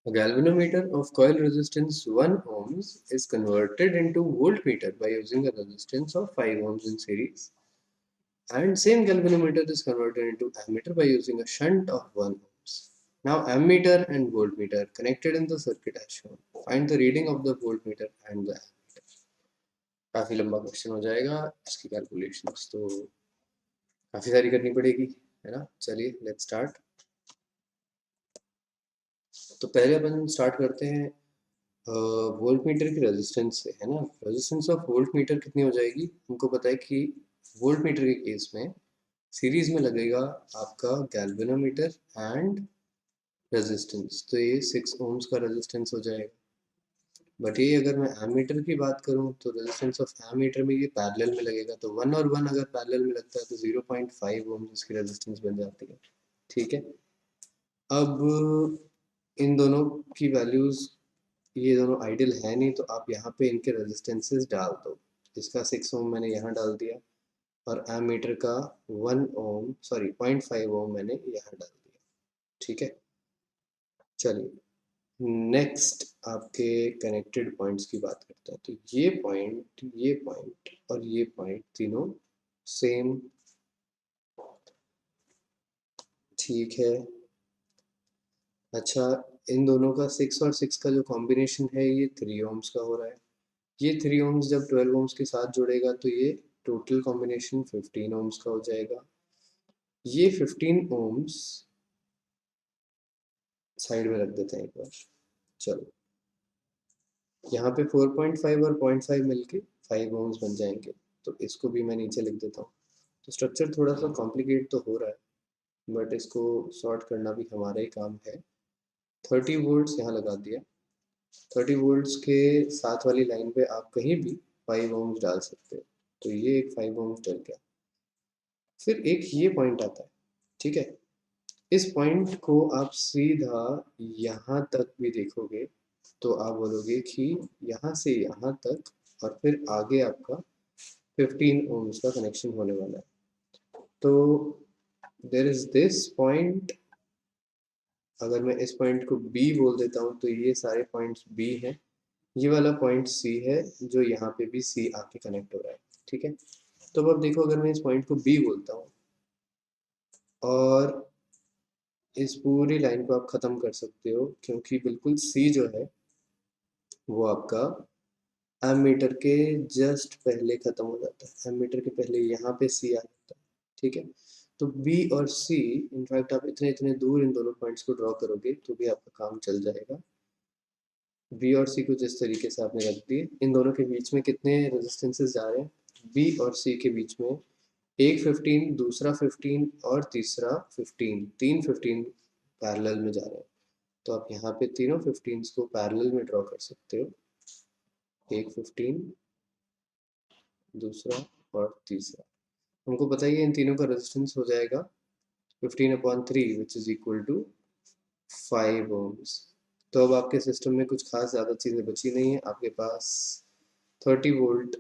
A galvanometer of coil resistance 1 ohms is converted into voltmeter by using a resistance of 5 ohms in series. And same galvanometer is converted into ammeter by using a shunt of 1 ohms. Now ammeter and voltmeter connected in the circuit as shown. Find the reading of the voltmeter and the ammeter. काफी लंबा question हो जाएगा, इसकी calculations तो काफी सारी करनी पड़ेगी, है ना। चलिए लेट्स स्टार्ट। तो पहले अपन स्टार्ट करते हैं वोल्ट मीटर की रेजिस्टेंस से, है ना। रेजिस्टेंस ऑफ वोल्ट मीटर कितनी हो जाएगी, हमको पता है कि वोल्ट मीटर के केस में सीरीज में लगेगा आपका गैल्वेनोमीटर एंड रेजिस्टेंस, तो ये 6 ओम्स का रेजिस्टेंस हो जाएगा। बट ये अगर मैं एमीटर की बात करूं तो रेजिस्टेंस ऑफ एमीटर में ये पैरेलल में लगेगा, तो 1 और 1 अगर पैरेलल में लगता है तो 0.5 ओम्स इसकी रेजिस्टेंस बन जाती है। ठीक है, अब इन दोनों की वैल्यूज, ये दोनों आइडियल है नहीं, तो आप यहाँ पे इनके रेजिस्टेंसेस डाल दो। इसका 6 ओम मैंने यहाँ डाल दिया और एमीटर का 0.5 ओम मैंने यहाँ डाल दिया। ठीक है, चलिए नेक्स्ट आपके कनेक्टेड पॉइंट्स की बात करते हैं। तो ये पॉइंट और ये पॉइंट तीनों सेम, ठीक है। अच्छा, इन दोनों का 6 और 6 का जो कॉम्बिनेशन है ये 3 ओम्स का हो रहा है। ये 3 ओम्स जब 12 ओम्स के साथ जुड़ेगा तो ये टोटल कॉम्बिनेशन 15 ओम्स का हो जाएगा। ये 15 ओम्स साइड में रख देते हैं एक बार। चलो, यहाँ पे 4.5 और 0.5 मिलके 5 ओम्स बन जाएंगे, तो इसको भी मैं नीचे लिख देता हूँ। तो स्ट्रक्चर थोड़ा सा कॉम्प्लिकेट तो हो रहा है, बट इसको सॉर्ट करना भी हमारा ही काम है। 30 वोल्ट्स यहाँ लगा दिया। 30 वोल्ट्स के साथ वाली लाइन पे आप कहीं भी 5 ओम्स डाल सकते हो, तो ये एक 5 ओम्स डल गया। फिर एक ये पॉइंट आता है, ठीक है। इस पॉइंट को आप सीधा यहाँ तक भी देखोगे तो आप बोलोगे कि यहाँ से यहाँ तक और फिर आगे आपका 15 ओम्स का कनेक्शन होने वाला है। तो देयर इज दिस पॉइंट, अगर मैं इस पॉइंट को B बोल देता हूँ तो ये सारे पॉइंट्स B हैं। ये वाला पॉइंट C है जो यहाँ पे भी C आके कनेक्ट हो रहा है, ठीक है। तो अब देखो, अगर मैं इस पॉइंट को B बोलता हूँ और इस पूरी लाइन को आप ख़त्म कर सकते हो, क्योंकि बिल्कुल C जो है वो आपका एमीटर के जस्ट पहले ख़त्म हो जाता है। एमीटर के पहले यहाँ पे C आ जाता है, ठीक है। तो B और C, इनफैक्ट आप इतने इतने दूर इन दोनों पॉइंट्स को ड्रॉ करोगे तो भी आपका काम चल जाएगा। B और C को जिस तरीके से आपने रख दिए, इन दोनों के बीच में कितने रेजिस्टेंसेस जा रहे हैं, B और C के बीच में एक 15, दूसरा 15 और तीसरा 15, तीन 15 पैरेलल में जा रहे हैं। तो आप यहाँ पे तीनों 15s को पैरेलल में ड्रॉ कर सकते हो, एक 15, दूसरा और तीसरा। हमको पता ही है इन तीनों का रेजिस्टेंस हो जाएगा 15/3 which is equal to 5 ohms. तो अब आपके सिस्टम में कुछ खास ज़्यादा चीज़ें बची नहीं है, आपके पास 30 वोल्ट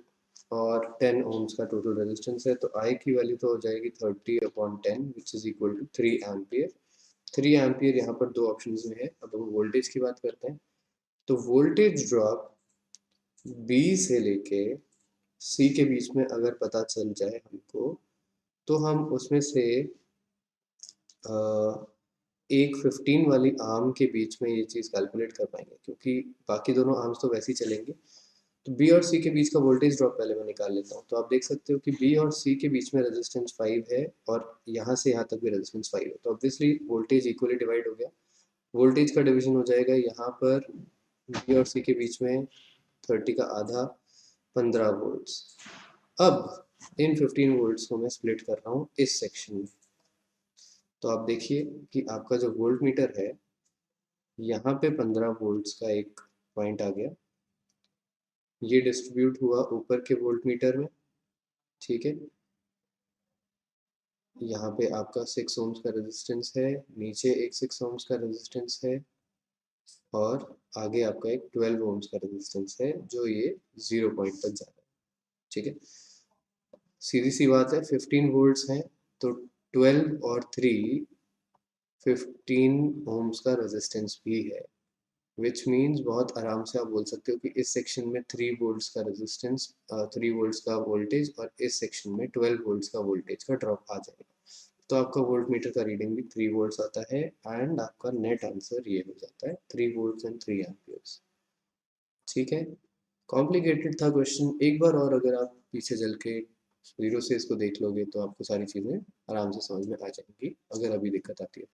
और 10 ओम्स का टोटल रेजिस्टेंस है। तो आई की वैल्यू तो हो जाएगी 30/10 which is equal to 3 ampere. 3 ampere यहाँ पर दो ऑप्शंस में है। अब हम वोल्टेज की बात करते हैं। तो वोल्टेज ड्रॉप B से लेके C के बीच में अगर पता चल जाए हमको, तो हम उसमें से एक 15 वाली आर्म के बीच में ये चीज़ कैलकुलेट कर पाएंगे, क्योंकि बाकी दोनों आर्म्स तो वैसे ही चलेंगे। तो B और C के बीच का वोल्टेज ड्रॉप पहले मैं निकाल लेता हूँ। तो आप देख सकते हो कि B और C के बीच में रेजिस्टेंस 5 है और यहाँ से यहाँ तक भी रेजिस्टेंस 5 है, तो ऑब्वियसली वोल्टेज इक्वली डिवाइड हो गया। वोल्टेज का डिवीजन हो जाएगा यहाँ पर B और C के बीच में 30 का आधा 15 वोल्ट्स। अब इन 15 वोल्ट्स को मैं स्प्लिट कर रहा हूँ इस सेक्शन में। तो आप देखिए कि आपका जो वोल्ट मीटर है, यहाँ पे 15 वोल्ट्स का एक पॉइंट आ गया, ये डिस्ट्रीब्यूट हुआ ऊपर के वोल्ट मीटर में, ठीक है। यहाँ पे आपका 6 ओम्स का रेजिस्टेंस है, नीचे एक 6 ओम्स का रेजिस्टेंस है और आगे आपका एक 12 ओम्स का रेजिस्टेंस है जो ये 0 पॉइंट तक जा रहा है, ठीक है। सीधी सी बात है, 15 वोल्ट्स हैं तो 12 और 3 15 ओम्स का रेजिस्टेंस भी है। विच मीन्स बहुत आराम से आप बोल सकते हो कि इस सेक्शन में 3 वोल्ट्स का रेजिस्टेंस 3 वोल्ट्स का वोल्टेज और इस सेक्शन में 12 वोल्ट्स का वोल्टेज का ड्रॉप आ जाएगा। तो आपका वोल्ट मीटर का रीडिंग भी 3 वोल्ट्स आता है एंड आपका नेट आंसर ये हो जाता है 3 वोल्ट्स एंड 3 एम्पियर्स। ठीक है, कॉम्प्लिकेटेड था क्वेश्चन, एक बार और अगर आप पीछे चल के ज़ीरो से इसको देख लोगे तो आपको सारी चीज़ें आराम से समझ में आ जाएंगी, अगर अभी दिक्कत आती है।